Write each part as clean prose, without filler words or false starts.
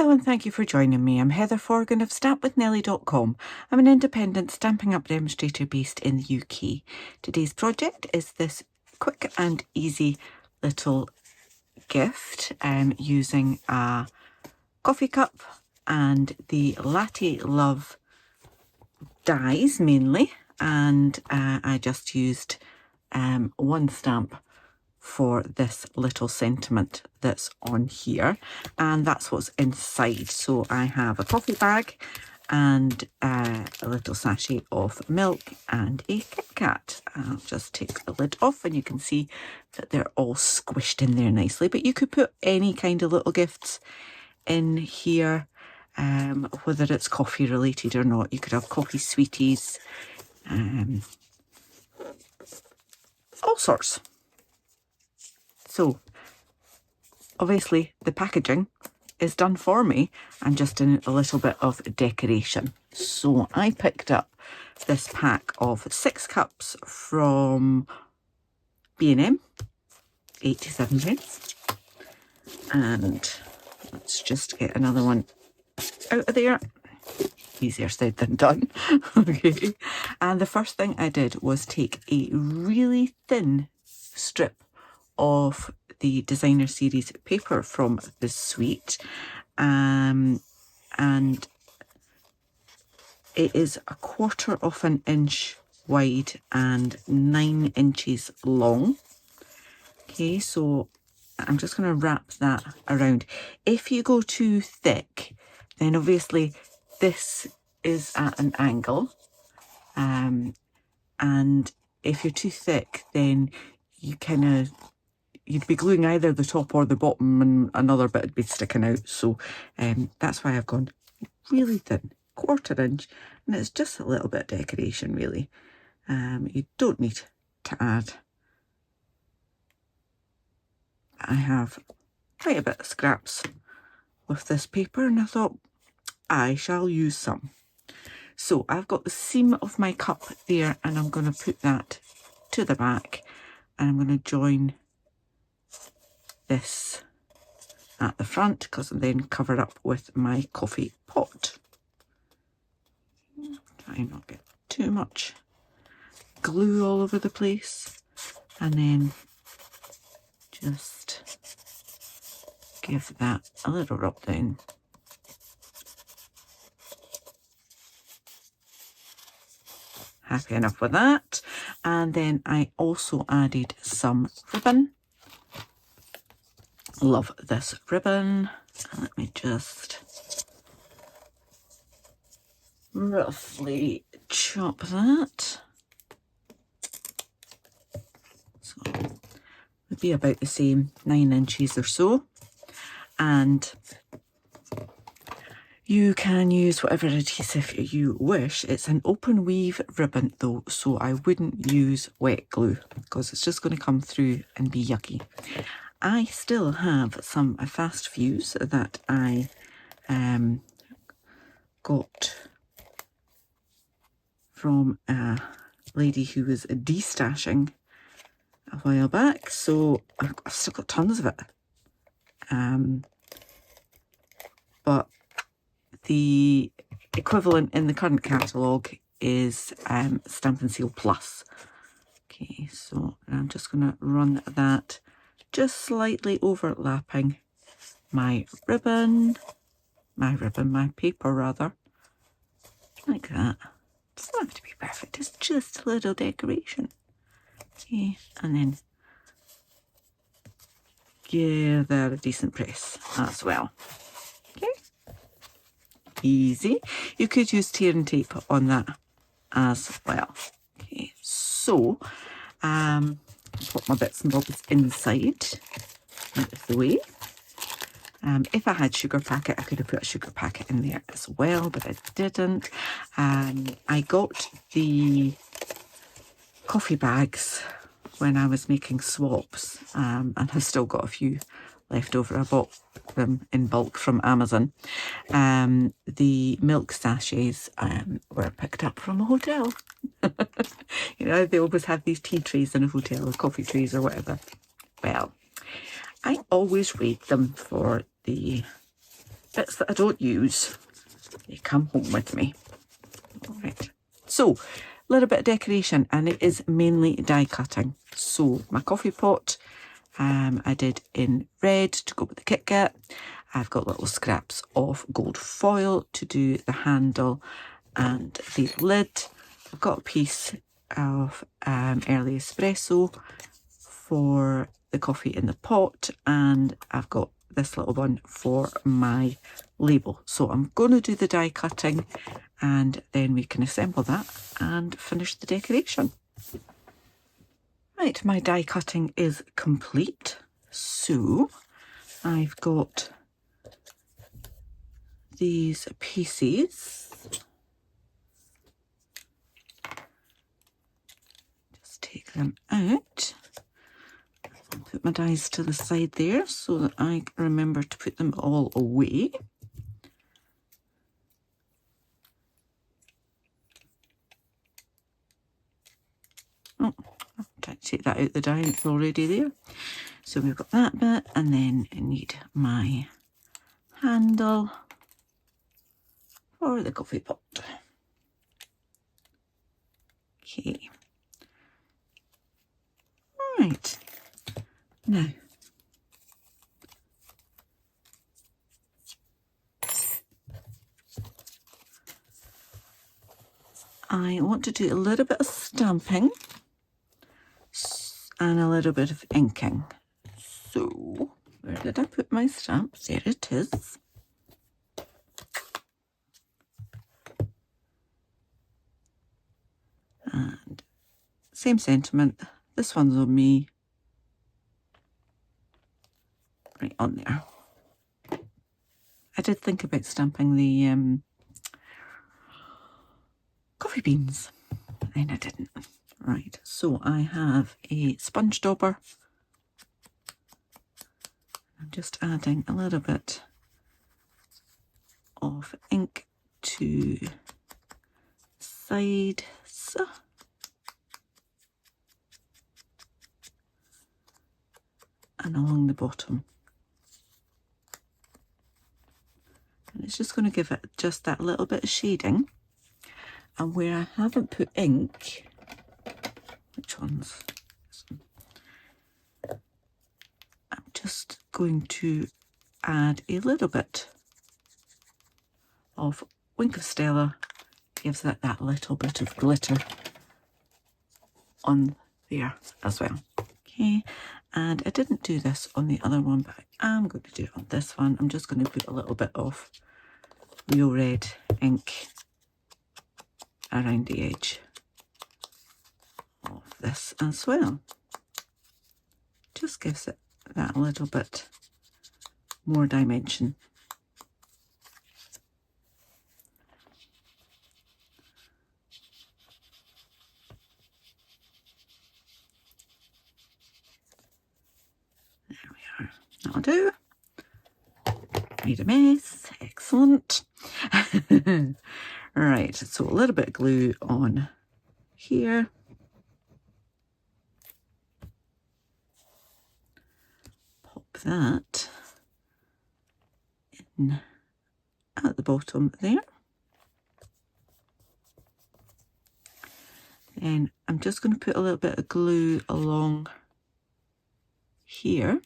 Hello and thank you for joining me. I'm Heather Forgan of stampwithnellie.com. I'm an independent Stampin' Up demonstrator based in the UK. Today's project is this quick and easy little gift using a coffee cup and the Latte Love dies mainly, and I just used one stamp for this little sentiment that's on here, and that's what's inside. So I have a coffee bag and a little sachet of milk and a Kit Kat. I'll just take the lid off and you can see that they're all squished in there nicely, but you could put any kind of little gifts in here, whether it's coffee related or not. You could have coffee sweeties, all sorts. So obviously the packaging is done for me. I'm just doing a little bit of decoration. So I picked up this pack of 6 cups from B&M, 87 pence. And let's just get another one out of there. Easier said than done. Okay. And the first thing I did was take a really thin strip of the designer series paper from the suite, and it is 1/4 of an inch wide and 9 inches long. Okay, so I'm just going to wrap that around. If you go too thick, then obviously this is at an angle, and if you're too thick, then you'd be gluing either the top or the bottom and another bit would be sticking out. So that's why I've gone really thin, 1/4 inch, and it's just a little bit of decoration really. You don't need to add. I have quite a bit of scraps with this paper and I thought I shall use some. So I've got the seam of my cup there and I'm going to put that to the back, and I'm going to join this at the front because I'm then covered up with my coffee pot. Try not get too much glue all over the place, and then just give that a little rub down. Happy enough with that. And then I also added some ribbon. Love this ribbon. Let me just roughly chop that. So it would be about the same, 9 inches or so. And you can use whatever adhesive you wish. It's an open weave ribbon though, so I wouldn't use wet glue because it's just going to come through and be yucky. I still have some fast fuse that I got from a lady who was destashing a while back, so I've still got tons of it. But the equivalent in the current catalogue is Stampin' Seal Plus. Okay, so I'm just going to run that just slightly overlapping my paper rather, like that. It doesn't have to be perfect, it's just a little decoration. Okay, and then give that a decent press as well. Okay, easy. You could use tear and tape on that as well. Okay, so put my bits and bobs inside out of the way. If I had sugar packet, I could have put a sugar packet in there as well, but I didn't. I got the coffee bags when I was making swaps, and I've still got a few left over. I bought them in bulk from Amazon. The milk sachets were picked up from a hotel. You know, they always have these tea trays in a hotel or coffee trays or whatever. Well, I always rate them for the bits that I don't use, they come home with me. All right, so a little bit of decoration, and it is mainly die cutting. So my coffee pot, I did in red to go with the Kit Kat. I've got little scraps of gold foil to do the handle and the lid. I've got a piece of early espresso for the coffee in the pot, and I've got this little one for my label. So I'm going to do the die cutting, and then we can assemble that and finish the decoration. Right, my die cutting is complete. So I've got these pieces. Just take them out. I'll put my dies to the side there so that I remember to put them all away. Oh, I'll try to take that out the die, it's already there. So we've got that bit, and then I need my handle for the coffee pot. Okay. Right. Now, I want to do a little bit of stamping and a little bit of inking. So, where did I put my stamp? There it is. And same sentiment. This one's on me. Right on there. I did think about stamping the coffee beans, but then I didn't. Right, so I have a sponge dauber. I'm just adding a little bit of ink to the sides. And along the bottom. And it's just going to give it just that little bit of shading. And where I haven't put ink, which ones? I'm just going to add a little bit of Wink of Stella. Gives it that little bit of glitter on there as well. Okay, and I didn't do this on the other one, but I'm going to do it on this one. I'm just going to put a little bit of real red ink around the edge of this as well. Just gives it that little bit more dimension. There we are. That'll do. Made a mess. Excellent. Right, so a little bit of glue on here. Pop that in at the bottom there. Then I'm just going to put a little bit of glue along here.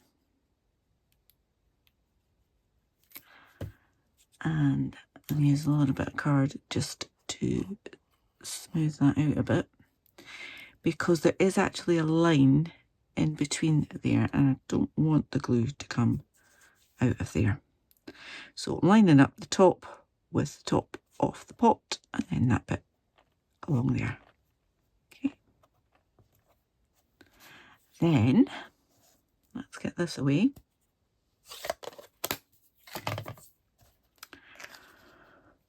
And I'll use a little bit of card just to smooth that out a bit, because there is actually a line in between there and I don't want the glue to come out of there. So I'm lining up the top with the top of the pot and then that bit along there. Okay. Then let's get this away.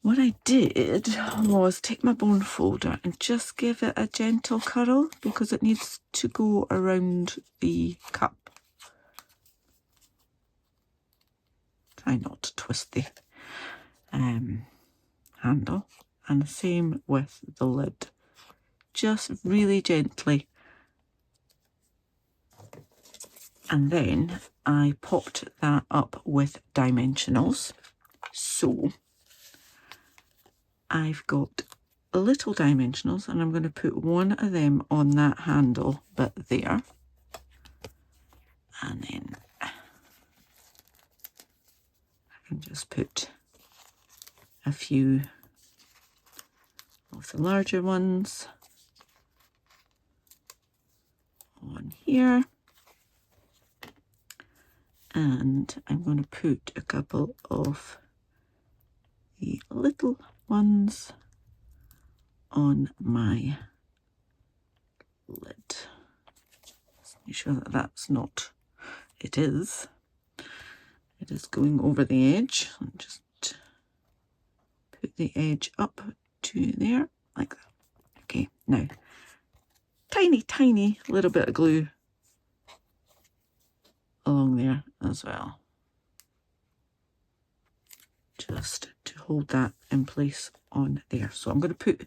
What I did was take my bone folder and just give it a gentle curl because it needs to go around the cup. Try not to twist the handle, and the same with the lid. Just really gently. And then I popped that up with dimensionals. So I've got little dimensionals, and I'm going to put one of them on that handle bit there, and then I can just put a few of the larger ones on here, and I'm going to put a couple of the little ones on my lid. Just make sure that that's not, it is going over the edge. And just put the edge up to there like that. Okay, now tiny little bit of glue along there as well, just to hold that in place on there. So I'm going to put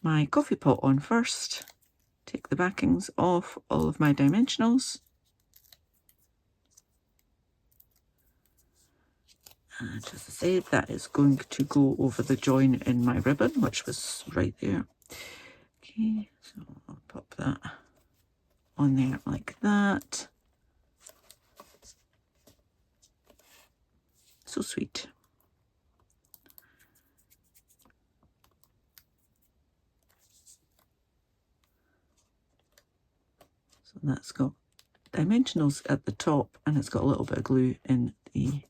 my coffee pot on first, take the backings off all of my dimensionals, and as I said, that is going to go over the join in my ribbon, which was right there. Okay, so I'll pop that on there like that. So sweet. So that's got dimensionals at the top, and it's got a little bit of glue in the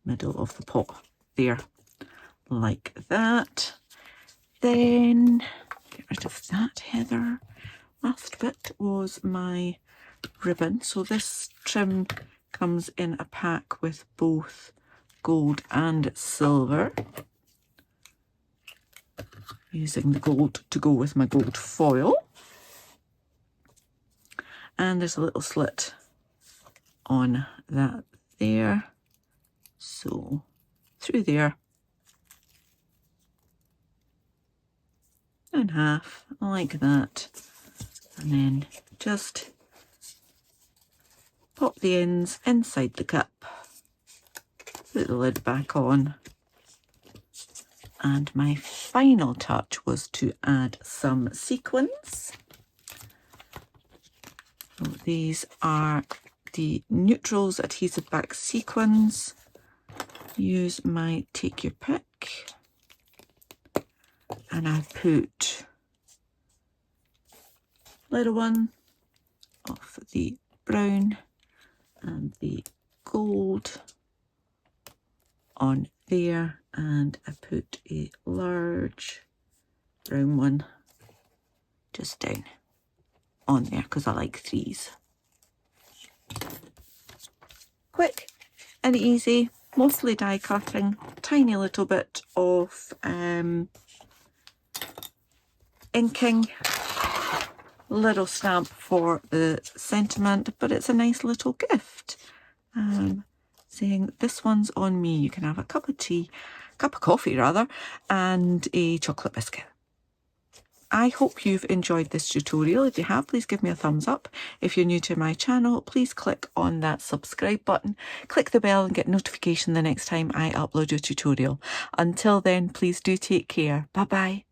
middle of the pot there, like that. Then get rid of that heather. Last bit was my ribbon. So this trim comes in a pack with both gold and silver. Using the gold to go with my gold foil. And there's a little slit on that there. So through there, in half, like that. And then just pop the ends inside the cup, put the lid back on, and my final touch was to add some sequins. So these are the Neutrals Adhesive Back sequins. Use my Take Your Pick, and I put little one of the brown and the gold on there, and I put a large brown one just down on there because I like threes. Quick and easy, mostly die cutting, tiny little bit of inking, little stamp for the sentiment, but it's a nice little gift. Saying this one's on me. You can have a cup of coffee rather, and a chocolate biscuit. I hope you've enjoyed this tutorial. If you have, please give me a thumbs up. If you're new to my channel, please click on that subscribe button, click the bell and get notification the next time I upload a tutorial. Until then, please do take care. Bye bye.